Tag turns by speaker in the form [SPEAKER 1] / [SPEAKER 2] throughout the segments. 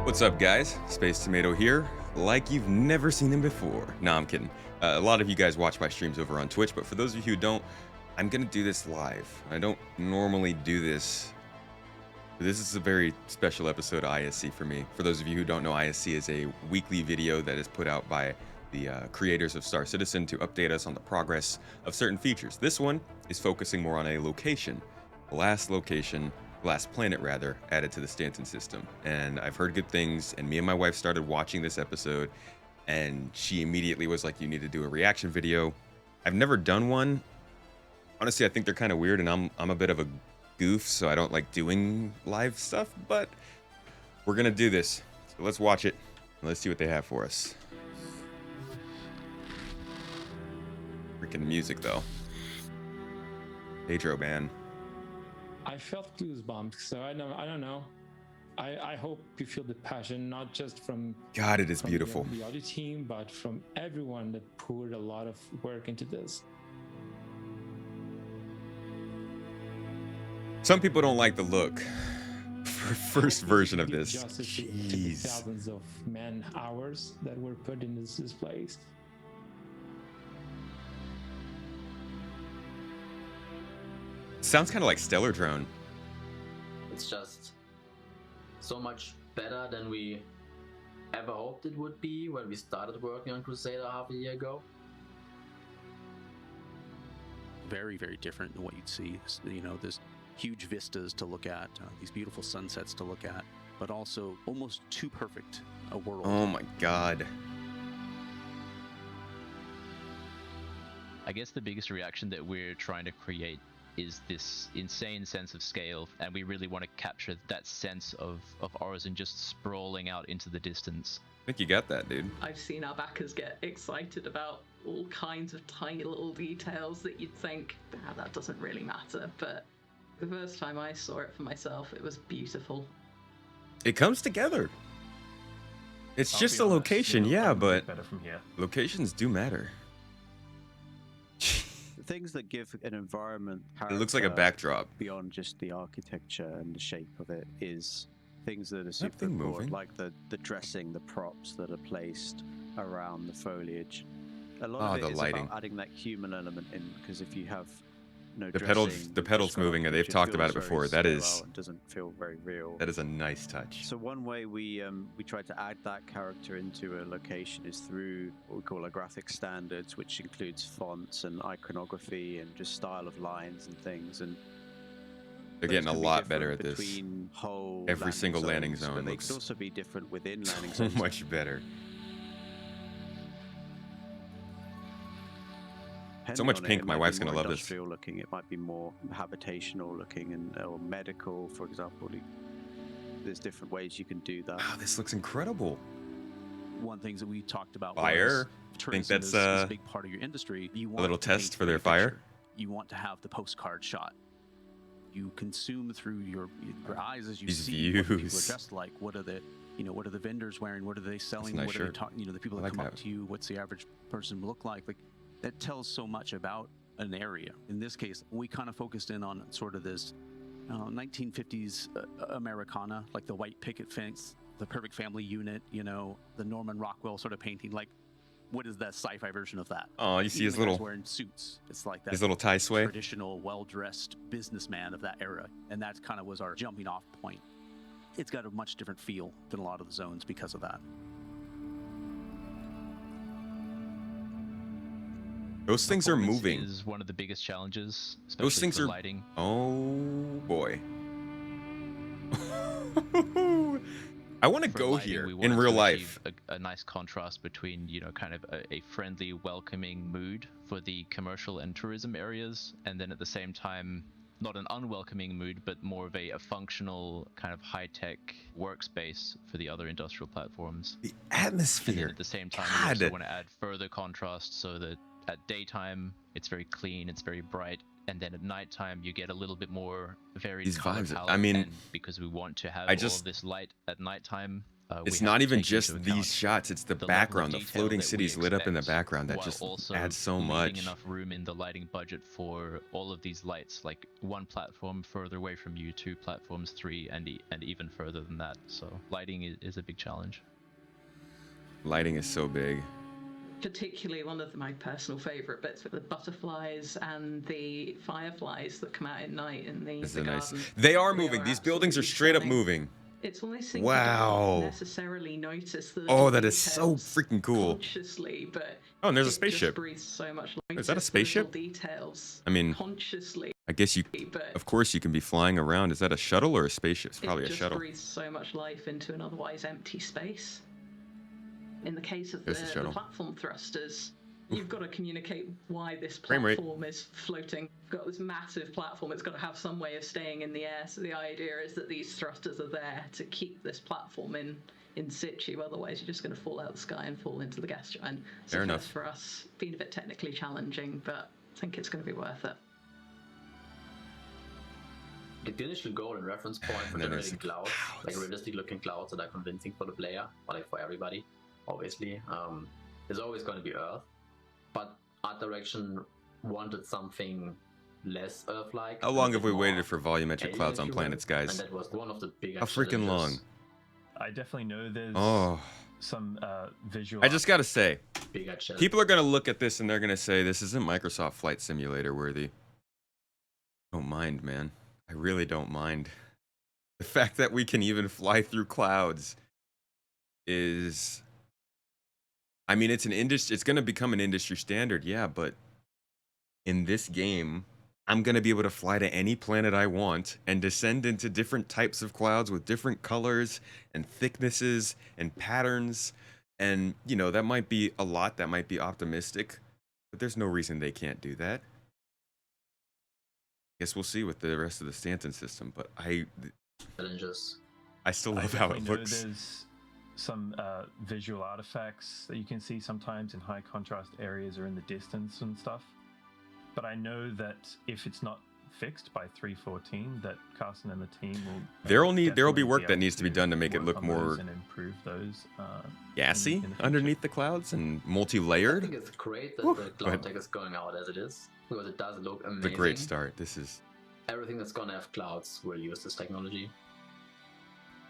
[SPEAKER 1] What's up, guys? Space Tomato here, like you've never seen him before. Nah, I'm kidding. A lot of you guys watch my streams over on Twitch, but for those of you who don't, I'm gonna do this live. I don't normally do this. This is a very special episode of ISC for me. For those of you who don't know, ISC is a weekly video that is put out by the creators of Star Citizen to update us on the progress of certain features. This one is focusing more on a location, the last planet rather, added to the Stanton system. And I've heard good things, and me and my wife started watching this episode, and she immediately was like, you need to do a reaction video. I've never done one. Honestly, I think they're kind of weird, and I'm a bit of a goof, so I don't like doing live stuff, but we're gonna do this. So let's watch it, and let's see what they have for us. Freaking music, though. Pedro, man.
[SPEAKER 2] I felt goosebumps, so I don't know. I hope you feel the passion, not just from
[SPEAKER 1] God, it is beautiful.
[SPEAKER 2] The audio team, but from everyone that poured a lot of work into this.
[SPEAKER 1] Some people don't like the look. First version of this.
[SPEAKER 2] Jeez. Thousands of man hours that were put in this place.
[SPEAKER 1] Sounds kind of like Stellar Drone.
[SPEAKER 3] It's just so much better than we ever hoped it would be when we started working on Crusader half a year ago.
[SPEAKER 4] Very, very different than what you'd see. You know, there's huge vistas to look at, these beautiful sunsets to look at, but also almost too perfect a world.
[SPEAKER 1] Oh my God.
[SPEAKER 5] I guess the biggest reaction that we're trying to create is this insane sense of scale, and we really want to capture that sense of Orison just sprawling out into the distance.
[SPEAKER 1] I think you got that, dude.
[SPEAKER 6] I've seen our backers get excited about all kinds of tiny little details that you'd think, that doesn't really matter, but the first time I saw it for myself, it was beautiful.
[SPEAKER 1] It comes together. It's just a location, yeah, but
[SPEAKER 7] better from here.
[SPEAKER 1] Locations do matter.
[SPEAKER 4] Things that give an environment
[SPEAKER 1] It looks like a backdrop.
[SPEAKER 4] beyond just the architecture and the shape of it is things that are
[SPEAKER 1] That
[SPEAKER 4] super
[SPEAKER 1] thing moving?
[SPEAKER 4] important, like the dressing, the props that are placed around the foliage. A lot of it
[SPEAKER 1] the
[SPEAKER 4] is
[SPEAKER 1] lighting.
[SPEAKER 4] about adding that human element in, because if you have no
[SPEAKER 1] The
[SPEAKER 4] dressing,
[SPEAKER 1] pedals
[SPEAKER 4] just
[SPEAKER 1] moving, and they've
[SPEAKER 4] it
[SPEAKER 1] talked about it
[SPEAKER 4] feels
[SPEAKER 1] before.
[SPEAKER 4] very
[SPEAKER 1] That is-
[SPEAKER 4] sterile and doesn't feel very real.
[SPEAKER 1] That is a nice touch.
[SPEAKER 4] So one way we try to add that character into a location is through what we call our graphic standards, which includes fonts and iconography and just style of lines and things. And
[SPEAKER 1] They're
[SPEAKER 4] those
[SPEAKER 1] getting a
[SPEAKER 4] can be
[SPEAKER 1] lot better
[SPEAKER 4] different
[SPEAKER 1] at this.
[SPEAKER 4] between whole
[SPEAKER 1] Every single landing
[SPEAKER 4] zones,
[SPEAKER 1] zone
[SPEAKER 4] but they
[SPEAKER 1] looks
[SPEAKER 4] could also be different within landing
[SPEAKER 1] So
[SPEAKER 4] zones.
[SPEAKER 1] much better. So
[SPEAKER 4] Depending
[SPEAKER 1] much
[SPEAKER 4] on it,
[SPEAKER 1] pink,
[SPEAKER 4] it
[SPEAKER 1] my
[SPEAKER 4] might be
[SPEAKER 1] wife's gonna
[SPEAKER 4] more
[SPEAKER 1] love this.
[SPEAKER 4] industrial looking. It might be more habitational looking, or medical, for example. There's different ways you can do that.
[SPEAKER 1] Wow, this looks incredible.
[SPEAKER 4] One things that we talked about
[SPEAKER 1] Fire?
[SPEAKER 4] was
[SPEAKER 1] Think
[SPEAKER 4] tourism
[SPEAKER 1] that's,
[SPEAKER 4] is a big part of your industry. You want
[SPEAKER 1] little
[SPEAKER 4] to paint
[SPEAKER 1] test
[SPEAKER 4] a
[SPEAKER 1] for their
[SPEAKER 4] great
[SPEAKER 1] fire?
[SPEAKER 4] picture. You want to have the postcard shot. You consume through your eyes as you
[SPEAKER 1] These
[SPEAKER 4] see what people are
[SPEAKER 1] views.
[SPEAKER 4] dressed like. What are the what are the vendors wearing? What are they selling?
[SPEAKER 1] nice
[SPEAKER 4] What are they
[SPEAKER 1] shirt.
[SPEAKER 4] talking? The people
[SPEAKER 1] I
[SPEAKER 4] that
[SPEAKER 1] like
[SPEAKER 4] come up
[SPEAKER 1] that.
[SPEAKER 4] to you. What's the average person look like? Like that tells so much about an area. In this case, we kind of focused in on sort of this 1950s Americana, like the white picket fence, the perfect family unit, the Norman Rockwell sort of painting. Like, what is that sci-fi version of that?
[SPEAKER 1] Oh, you see
[SPEAKER 4] Even
[SPEAKER 1] his
[SPEAKER 4] the guys
[SPEAKER 1] little
[SPEAKER 4] wearing suits. It's like that
[SPEAKER 1] his little tie sway.
[SPEAKER 4] traditional, well-dressed businessman of that era, and that kind of was our jumping-off point. It's got a much different feel than a lot of the zones because of that.
[SPEAKER 1] Those things are
[SPEAKER 5] Performance
[SPEAKER 1] moving.
[SPEAKER 5] is one of the biggest challenges, especially
[SPEAKER 1] Those things
[SPEAKER 5] for
[SPEAKER 1] are
[SPEAKER 5] lighting.
[SPEAKER 1] Oh boy. I want to
[SPEAKER 5] For
[SPEAKER 1] go
[SPEAKER 5] lighting,
[SPEAKER 1] here
[SPEAKER 5] we
[SPEAKER 1] in
[SPEAKER 5] wanted
[SPEAKER 1] real
[SPEAKER 5] to
[SPEAKER 1] life.
[SPEAKER 5] achieve a nice contrast between, kind of a friendly, welcoming mood for the commercial and tourism areas, and then at the same time, not an unwelcoming mood, but more of a functional kind of high-tech workspace for the other industrial platforms.
[SPEAKER 1] The
[SPEAKER 5] And then
[SPEAKER 1] atmosphere.
[SPEAKER 5] at the same time,
[SPEAKER 1] God.
[SPEAKER 5] we also want to add further contrast so that at daytime, it's very clean, it's very bright, and then at nighttime, you get a little bit more varied
[SPEAKER 1] These
[SPEAKER 5] color
[SPEAKER 1] vibes,
[SPEAKER 5] palette.
[SPEAKER 1] I mean,
[SPEAKER 5] and because we want to have
[SPEAKER 1] I
[SPEAKER 5] all
[SPEAKER 1] just-
[SPEAKER 5] of this light at nighttime,
[SPEAKER 1] It's
[SPEAKER 5] have
[SPEAKER 1] not
[SPEAKER 5] to
[SPEAKER 1] even
[SPEAKER 5] take
[SPEAKER 1] just
[SPEAKER 5] into
[SPEAKER 1] these
[SPEAKER 5] account
[SPEAKER 1] shots, it's the
[SPEAKER 5] level of
[SPEAKER 1] background, the
[SPEAKER 5] detail
[SPEAKER 1] floating
[SPEAKER 5] that we
[SPEAKER 1] cities lit up in the
[SPEAKER 5] expect,
[SPEAKER 1] background that
[SPEAKER 5] while
[SPEAKER 1] just
[SPEAKER 5] also
[SPEAKER 1] adds so
[SPEAKER 5] leaving
[SPEAKER 1] much.
[SPEAKER 5] enough room in the lighting budget for all of these lights, like one platform further away from you, 2 platforms, 3, and even further than that. So lighting is a big challenge.
[SPEAKER 1] Lighting is so big.
[SPEAKER 6] Particularly one of my personal favourite bits with the butterflies and the fireflies that come out at night in the
[SPEAKER 1] This is a nice.
[SPEAKER 6] garden.
[SPEAKER 1] They are moving. These buildings are
[SPEAKER 6] absolutely
[SPEAKER 1] straight up
[SPEAKER 6] stunning.
[SPEAKER 1] moving.
[SPEAKER 6] It's one of those things
[SPEAKER 1] Wow.
[SPEAKER 6] you don't necessarily notice the
[SPEAKER 1] Oh,
[SPEAKER 6] little
[SPEAKER 1] that is so
[SPEAKER 6] details
[SPEAKER 1] freaking cool.
[SPEAKER 6] consciously, but
[SPEAKER 1] Oh, and there's a
[SPEAKER 6] it
[SPEAKER 1] spaceship.
[SPEAKER 6] just breathes so much life.
[SPEAKER 1] Is that a
[SPEAKER 6] Notice the
[SPEAKER 1] spaceship?
[SPEAKER 6] little details
[SPEAKER 1] I mean,
[SPEAKER 6] consciously,
[SPEAKER 1] I guess you,
[SPEAKER 6] but
[SPEAKER 1] of course, you can be flying around. Is that a shuttle or a spaceship? It's probably
[SPEAKER 6] it
[SPEAKER 1] a
[SPEAKER 6] just
[SPEAKER 1] shuttle.
[SPEAKER 6] breathes so much life into an otherwise empty space. In the case of
[SPEAKER 1] There's the
[SPEAKER 6] the
[SPEAKER 1] shuttle.
[SPEAKER 6] platform thrusters, you've got to communicate why this
[SPEAKER 1] Frame rate.
[SPEAKER 6] platform is floating. You've got this massive platform, it's got to have some way of staying in the air. So the idea is that these thrusters are there to keep this platform in situ. Otherwise, you're just going to fall out of the sky and fall into the gas giant. So
[SPEAKER 1] Fair enough.
[SPEAKER 6] for us, been a bit technically challenging, but I think it's going to be worth it.
[SPEAKER 3] The initial goal and reference point for
[SPEAKER 1] And then there's
[SPEAKER 3] generating clouds, like realistic looking clouds that are convincing for the player, or like for everybody, obviously, is always going to be Earth. But Art Direction wanted something less Earth-like.
[SPEAKER 1] How long have we waited for volumetric clouds on planets,
[SPEAKER 3] And
[SPEAKER 1] guys?
[SPEAKER 3] that was one of the biggest
[SPEAKER 1] How freaking long?
[SPEAKER 3] challenges.
[SPEAKER 7] I definitely know there's
[SPEAKER 1] Oh,
[SPEAKER 7] some visual.
[SPEAKER 1] I just gotta say,
[SPEAKER 3] Bigger challenge.
[SPEAKER 1] people are gonna look at this and they're gonna say, this isn't Microsoft Flight Simulator worthy. Don't mind, man. I really don't mind. The fact that we can even fly through clouds is, I mean, it's an industry, it's gonna become an industry standard, yeah, but in this game, I'm gonna be able to fly to any planet I want and descend into different types of clouds with different colors and thicknesses and patterns. And, you know, that might be a lot, that might be optimistic, but there's no reason they can't do that. Guess we'll see with the rest of the Stanton system, but I
[SPEAKER 3] Challenges.
[SPEAKER 1] still
[SPEAKER 7] I
[SPEAKER 1] love how it
[SPEAKER 7] definitely know
[SPEAKER 1] looks.
[SPEAKER 7] there's some visual artifacts that you can see sometimes in high contrast areas or in the distance and stuff. But I know that if it's not fixed by 3.14, that Carson and the team will.
[SPEAKER 1] There'll be
[SPEAKER 7] definitely
[SPEAKER 1] work that
[SPEAKER 7] able
[SPEAKER 1] needs to be done to make it
[SPEAKER 7] work
[SPEAKER 1] look
[SPEAKER 7] on
[SPEAKER 1] more
[SPEAKER 7] those and improve those.
[SPEAKER 1] gassy
[SPEAKER 7] in the future.
[SPEAKER 1] underneath the clouds and
[SPEAKER 3] I
[SPEAKER 1] multi-layered.
[SPEAKER 3] think it's great that
[SPEAKER 1] Whew,
[SPEAKER 3] the
[SPEAKER 1] go
[SPEAKER 3] cloud
[SPEAKER 1] ahead.
[SPEAKER 3] tech is going out as it is, because it does look amazing.
[SPEAKER 1] It's a great start. This is
[SPEAKER 3] Everything that's gonna have clouds will use this technology.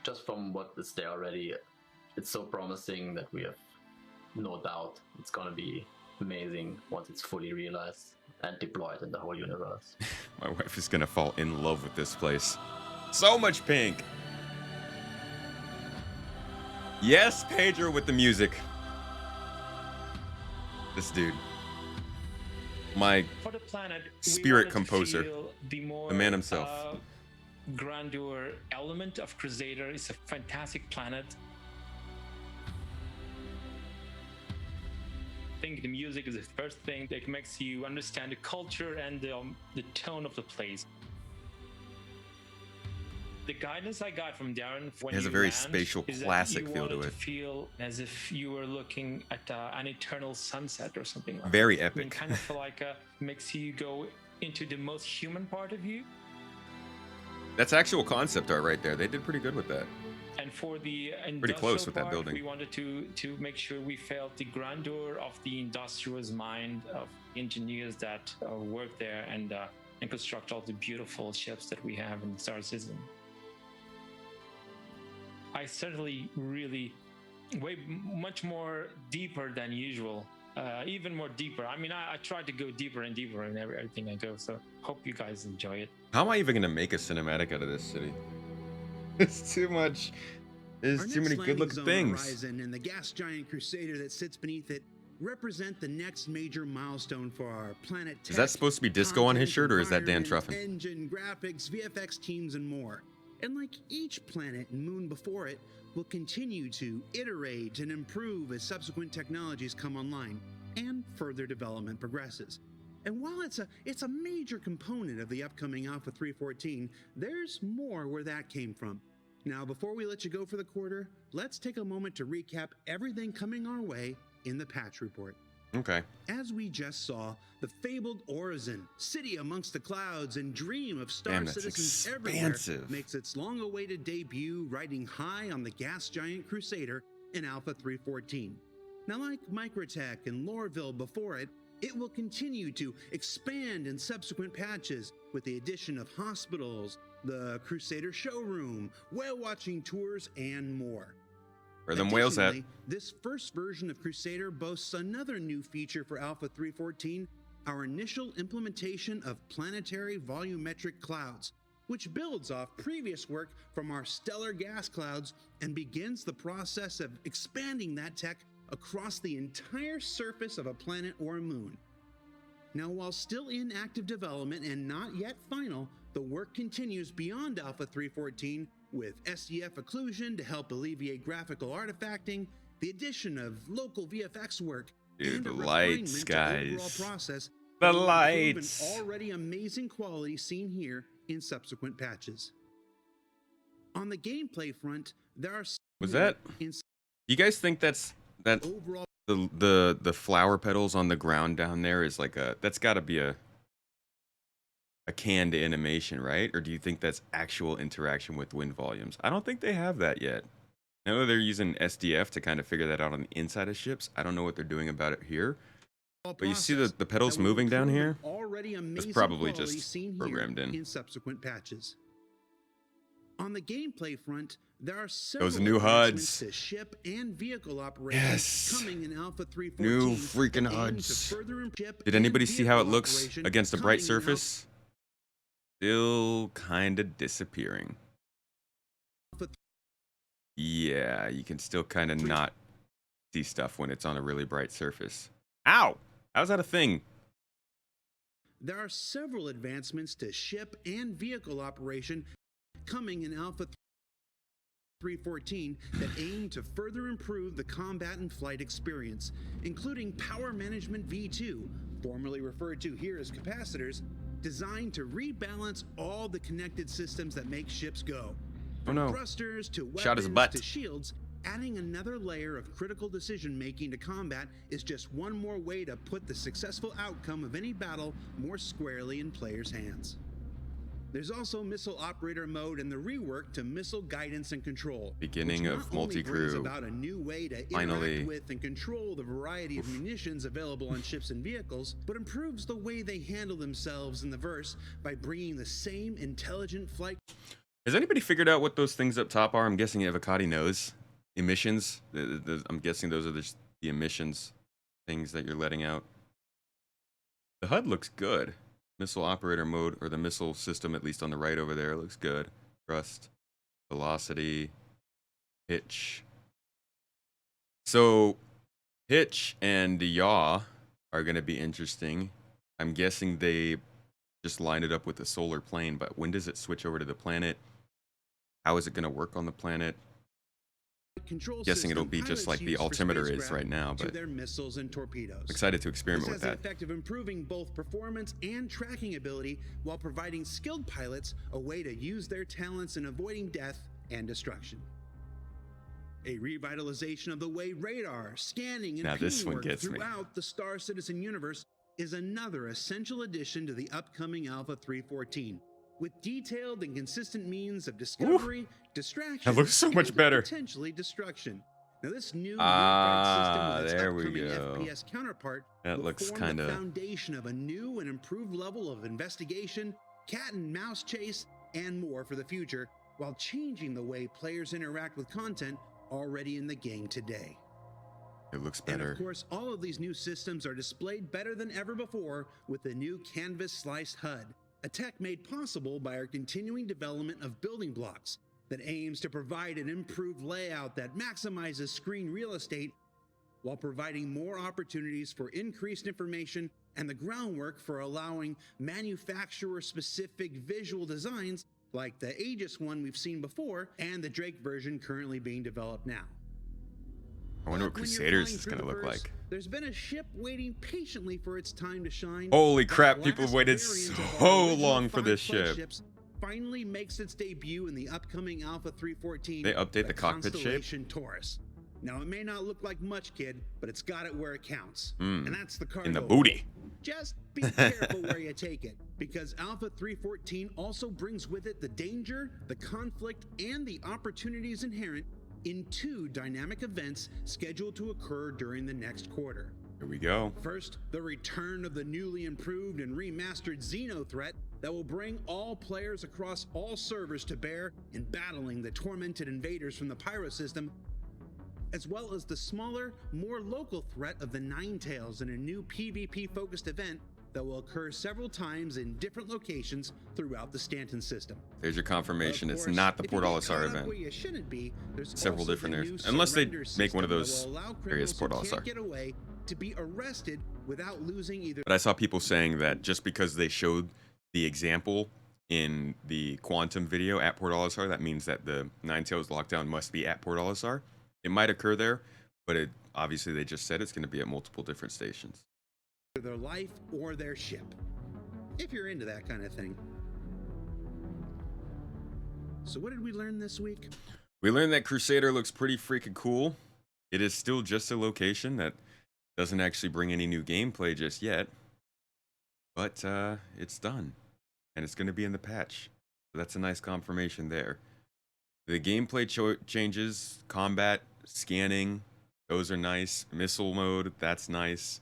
[SPEAKER 3] Just from what is there already, it's so promising that we have no doubt it's gonna be amazing once it's fully realized and deployed in the whole universe.
[SPEAKER 1] my wife is gonna fall in love with this place. So much pink. Yes, Pedro with the music. This dude. My
[SPEAKER 2] For the planet, we
[SPEAKER 1] Spirit
[SPEAKER 2] wanted to
[SPEAKER 1] composer.
[SPEAKER 2] feel the more,
[SPEAKER 1] The man himself.
[SPEAKER 2] Grandeur element of Crusader. It's a fantastic planet. I think the music is the first thing that makes you understand the culture and the tone of the place. The guidance I got from Darren when
[SPEAKER 1] It has a
[SPEAKER 2] you
[SPEAKER 1] very
[SPEAKER 2] land
[SPEAKER 1] spatial,
[SPEAKER 2] is that
[SPEAKER 1] classic
[SPEAKER 2] you
[SPEAKER 1] feel to
[SPEAKER 2] wanted
[SPEAKER 1] it.
[SPEAKER 2] feel as if you were looking at an eternal sunset or something like
[SPEAKER 1] Very
[SPEAKER 2] that. I mean,
[SPEAKER 1] epic.
[SPEAKER 2] kind of feel like makes you go into the most human part of you.
[SPEAKER 1] That's actual concept art right there. They did pretty good with that.
[SPEAKER 2] And for the
[SPEAKER 1] Pretty close
[SPEAKER 2] industrial
[SPEAKER 1] with that
[SPEAKER 2] part,
[SPEAKER 1] building.
[SPEAKER 2] we wanted to make sure we felt the grandeur of the industrious mind of engineers that work there and construct all the beautiful ships that we have in the Star System. I certainly really much more deeper than usual, even more deeper. I mean, I tried to go deeper and deeper in everything I go, so hope you guys enjoy it.
[SPEAKER 1] How am I even gonna make a cinematic out of this city? It's too much. There's
[SPEAKER 8] Our
[SPEAKER 1] too many
[SPEAKER 8] next
[SPEAKER 1] good-looking
[SPEAKER 8] landing zone,
[SPEAKER 1] things.
[SPEAKER 8] Orison, and the gas giant Crusader that sits beneath it represent the next major milestone for our planet.
[SPEAKER 1] Is that supposed to be Disco on his
[SPEAKER 8] content,
[SPEAKER 1] shirt, or is that Dan
[SPEAKER 8] environment,
[SPEAKER 1] Truffin?
[SPEAKER 8] Engine, graphics, VFX teams, and more. And like each planet and moon before it, will continue to iterate and improve as subsequent technologies come online and further development progresses. And while it's a major component of the upcoming Alpha 3.14, there's more where that came from. Now, before we let you go for the quarter, let's take a moment to recap everything coming our way in the patch report.
[SPEAKER 1] Okay.
[SPEAKER 8] As we just saw, the fabled Orison, city amongst the clouds and dream of star
[SPEAKER 1] Damn, that's
[SPEAKER 8] citizens
[SPEAKER 1] expansive.
[SPEAKER 8] everywhere, makes its long-awaited debut riding high on the gas giant Crusader in Alpha 3.14. Now, like Microtech and Loreville before it, it will continue to expand in subsequent patches with the addition of hospitals, the Crusader showroom, whale-watching tours, and more.
[SPEAKER 1] Where them whales at?
[SPEAKER 8] Additionally, this first version of Crusader boasts another new feature for Alpha 3.14, our initial implementation of planetary volumetric clouds, which builds off previous work from our stellar gas clouds and begins the process of expanding that tech across the entire surface of a planet or a moon. Now, while still in active development and not yet final, the work continues beyond Alpha 3.14 with SDF occlusion to help alleviate graphical artifacting, the addition of local VFX work,
[SPEAKER 1] Dude,
[SPEAKER 8] and
[SPEAKER 1] the
[SPEAKER 8] a
[SPEAKER 1] lights,
[SPEAKER 8] refinement to overall
[SPEAKER 1] guys.
[SPEAKER 8] process
[SPEAKER 1] The
[SPEAKER 8] that will improve
[SPEAKER 1] lights.
[SPEAKER 8] an already amazing quality seen here in subsequent patches. On the gameplay front, there are
[SPEAKER 1] Was that? You guys think that's that
[SPEAKER 8] overall
[SPEAKER 1] the flower petals on the ground down there is like that's got to be a canned animation, right? Or do you think that's actual interaction with wind volumes? I don't think they have that yet. I know they're using SDF to kind of figure that out on the inside of ships. I don't know what they're doing about it here. But you see the petals
[SPEAKER 8] that will
[SPEAKER 1] moving down
[SPEAKER 8] improve
[SPEAKER 1] here?
[SPEAKER 8] an already amazing
[SPEAKER 1] probably
[SPEAKER 8] quality
[SPEAKER 1] just
[SPEAKER 8] seen here
[SPEAKER 1] programmed in.
[SPEAKER 8] subsequent patches. On the gameplay front, there are several
[SPEAKER 1] Those new
[SPEAKER 8] advancements
[SPEAKER 1] HUDs.
[SPEAKER 8] to ship and vehicle operations
[SPEAKER 1] Yes.
[SPEAKER 8] coming in Alpha 3.14.
[SPEAKER 1] New freaking
[SPEAKER 8] that aim to
[SPEAKER 1] HUDs.
[SPEAKER 8] further ship
[SPEAKER 1] Did
[SPEAKER 8] and
[SPEAKER 1] anybody see how it
[SPEAKER 8] vehicle
[SPEAKER 1] looks
[SPEAKER 8] operation
[SPEAKER 1] against a
[SPEAKER 8] coming
[SPEAKER 1] bright
[SPEAKER 8] in
[SPEAKER 1] surface? Still kind of disappearing.
[SPEAKER 8] Alpha
[SPEAKER 1] Yeah, you can still kind of not see stuff when it's on a really bright surface. Ow! How's that a thing?
[SPEAKER 8] There are several advancements to ship and vehicle operation coming in Alpha 3.14 that aim to further improve the combat and flight experience, including Power Management V2, formerly referred to here as capacitors, designed to rebalance all the connected systems that make ships go.
[SPEAKER 1] Oh
[SPEAKER 8] From
[SPEAKER 1] no.
[SPEAKER 8] thrusters to
[SPEAKER 1] Shot his
[SPEAKER 8] weapons
[SPEAKER 1] butt.
[SPEAKER 8] to shields, adding another layer of critical decision making to combat is just one more way to put the successful outcome of any battle more squarely in players' hands. There's also missile operator mode and the rework to missile guidance and control.
[SPEAKER 1] Beginning
[SPEAKER 8] which
[SPEAKER 1] of
[SPEAKER 8] not only
[SPEAKER 1] multi-crew.
[SPEAKER 8] brings about a new way to
[SPEAKER 1] Finally.
[SPEAKER 8] interact with and control the variety of munitions available on ships and vehicles, but improves the way they handle themselves in the verse by bringing the same intelligent flight.
[SPEAKER 1] Has anybody figured out what those things up top are? I'm guessing Avocati knows. Emissions. I'm guessing those are the emissions things that you're letting out. The HUD looks good. Missile operator mode, or the missile system, at least on the right over there, looks good. Thrust, velocity, pitch. So, pitch and yaw are going to be interesting. I'm guessing they just line it up with the solar plane, but when does it switch over to the planet? How is it going to work on the planet?
[SPEAKER 8] Control
[SPEAKER 1] Guessing it'll
[SPEAKER 8] system
[SPEAKER 1] be just
[SPEAKER 8] pilots
[SPEAKER 1] like the
[SPEAKER 8] use for
[SPEAKER 1] altimeter is
[SPEAKER 8] spacecraft
[SPEAKER 1] right now,
[SPEAKER 8] to
[SPEAKER 1] but
[SPEAKER 8] their missiles and torpedoes.
[SPEAKER 1] excited to experiment
[SPEAKER 8] This
[SPEAKER 1] with
[SPEAKER 8] has the
[SPEAKER 1] that.
[SPEAKER 8] effect of improving both performance and tracking ability while providing skilled pilots a way to use their talents in avoiding death and destruction. A revitalization of the way radar, scanning, and
[SPEAKER 1] Now this
[SPEAKER 8] pinging
[SPEAKER 1] one
[SPEAKER 8] work
[SPEAKER 1] gets me.
[SPEAKER 8] throughout the Star Citizen universe is another essential addition to the upcoming Alpha 3.14. With detailed and consistent means of discovery, distraction,
[SPEAKER 1] That looks so much
[SPEAKER 8] and
[SPEAKER 1] better.
[SPEAKER 8] potentially destruction. Now, this new
[SPEAKER 1] Ah,
[SPEAKER 8] unified system with its
[SPEAKER 1] there we
[SPEAKER 8] upcoming
[SPEAKER 1] go.
[SPEAKER 8] FPS counterpart
[SPEAKER 1] That
[SPEAKER 8] will
[SPEAKER 1] looks
[SPEAKER 8] form
[SPEAKER 1] kinda-
[SPEAKER 8] the foundation of a new and improved level of investigation, cat and mouse chase, and more for the future, while changing the way players interact with content already in the game today.
[SPEAKER 1] It looks
[SPEAKER 8] And
[SPEAKER 1] better.
[SPEAKER 8] of course, all of these new systems are displayed better than ever before with the new Canvas Sliced HUD, a tech made possible by our continuing development of building blocks that aims to provide an improved layout that maximizes screen real estate while providing more opportunities for increased information and the groundwork for allowing manufacturer-specific visual designs like the Aegis one we've seen before and the Drake version currently being developed now.
[SPEAKER 1] I wonder what
[SPEAKER 8] But when you're
[SPEAKER 1] Crusaders
[SPEAKER 8] flying
[SPEAKER 1] is
[SPEAKER 8] through
[SPEAKER 1] going to
[SPEAKER 8] the
[SPEAKER 1] look
[SPEAKER 8] verse,
[SPEAKER 1] like.
[SPEAKER 8] There's been a ship waiting patiently for its time to shine.
[SPEAKER 1] Holy
[SPEAKER 8] That
[SPEAKER 1] crap, people
[SPEAKER 8] last
[SPEAKER 1] waited
[SPEAKER 8] variant of our
[SPEAKER 1] so
[SPEAKER 8] original
[SPEAKER 1] long for this
[SPEAKER 8] 5+
[SPEAKER 1] ship.
[SPEAKER 8] ships finally makes its debut in the upcoming Alpha 3.14.
[SPEAKER 1] They update the cockpit shape?
[SPEAKER 8] Constellation Taurus. Now, it may not look like much, kid, but it's got it where it counts.
[SPEAKER 1] Mm,
[SPEAKER 8] And that's the cargo.
[SPEAKER 1] in the booty.
[SPEAKER 8] Just be careful where you take it, because Alpha 314 also brings with it the danger, the conflict, and the opportunities inherent in 2 dynamic events scheduled to occur during the next quarter.
[SPEAKER 1] Here we go.
[SPEAKER 8] First, the return of the newly improved and remastered Xeno threat that will bring all players across all servers to bear in battling the tormented invaders from the Pyro system, as well as the smaller, more local threat of the Ninetales in a new PvP-focused event that will occur several times in different locations throughout the Stanton system.
[SPEAKER 1] There's your confirmation.
[SPEAKER 8] Of
[SPEAKER 1] It's
[SPEAKER 8] course,
[SPEAKER 1] not the
[SPEAKER 8] if you
[SPEAKER 1] Port
[SPEAKER 8] get
[SPEAKER 1] Olisar
[SPEAKER 8] caught up
[SPEAKER 1] event.
[SPEAKER 8] where you shouldn't be, there's
[SPEAKER 1] Several
[SPEAKER 8] also
[SPEAKER 1] different
[SPEAKER 8] the
[SPEAKER 1] areas.
[SPEAKER 8] new
[SPEAKER 1] Unless they
[SPEAKER 8] surrender
[SPEAKER 1] make one of
[SPEAKER 8] system that
[SPEAKER 1] those
[SPEAKER 8] will allow
[SPEAKER 1] areas
[SPEAKER 8] criminals
[SPEAKER 1] Port
[SPEAKER 8] who can't
[SPEAKER 1] Olisar.
[SPEAKER 8] get away to be arrested without losing either.
[SPEAKER 1] But I saw people saying that just because they showed the example in the Quantum video at Port Olisar, that means that the Ninetales lockdown must be at Port Olisar. It might occur there, but it obviously they just said it's going to be at multiple different stations.
[SPEAKER 8] Their life or their ship, if you're into that kind of thing. So what did we learn this week?
[SPEAKER 1] We learned that Crusader looks pretty freaking cool. It is still just a location that doesn't actually bring any new gameplay just yet, but it's done, and it's going to be in the patch. So that's a nice confirmation there. The gameplay changes, combat, scanning, those are nice. Missile mode, that's nice.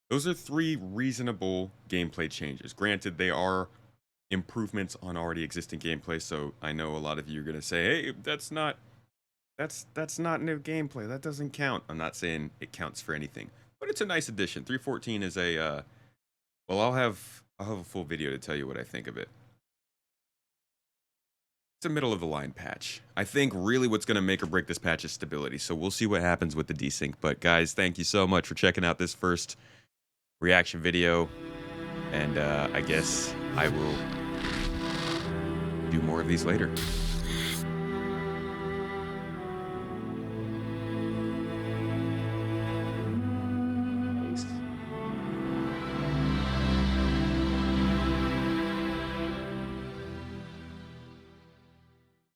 [SPEAKER 1] Those are 3 reasonable gameplay changes. Granted, they are improvements on already existing gameplay, so I know a lot of you are going to say, hey, that's not new gameplay. That doesn't count. I'm not saying it counts for anything, but it's a nice addition. 314 is a, well, I'll have a full video to tell you what I think of it. It's a middle of the line patch. I think really what's going to make or break this patch is stability. So we'll see what happens with the desync. But guys, thank you so much for checking out this first reaction video. And I guess I will do more of these later.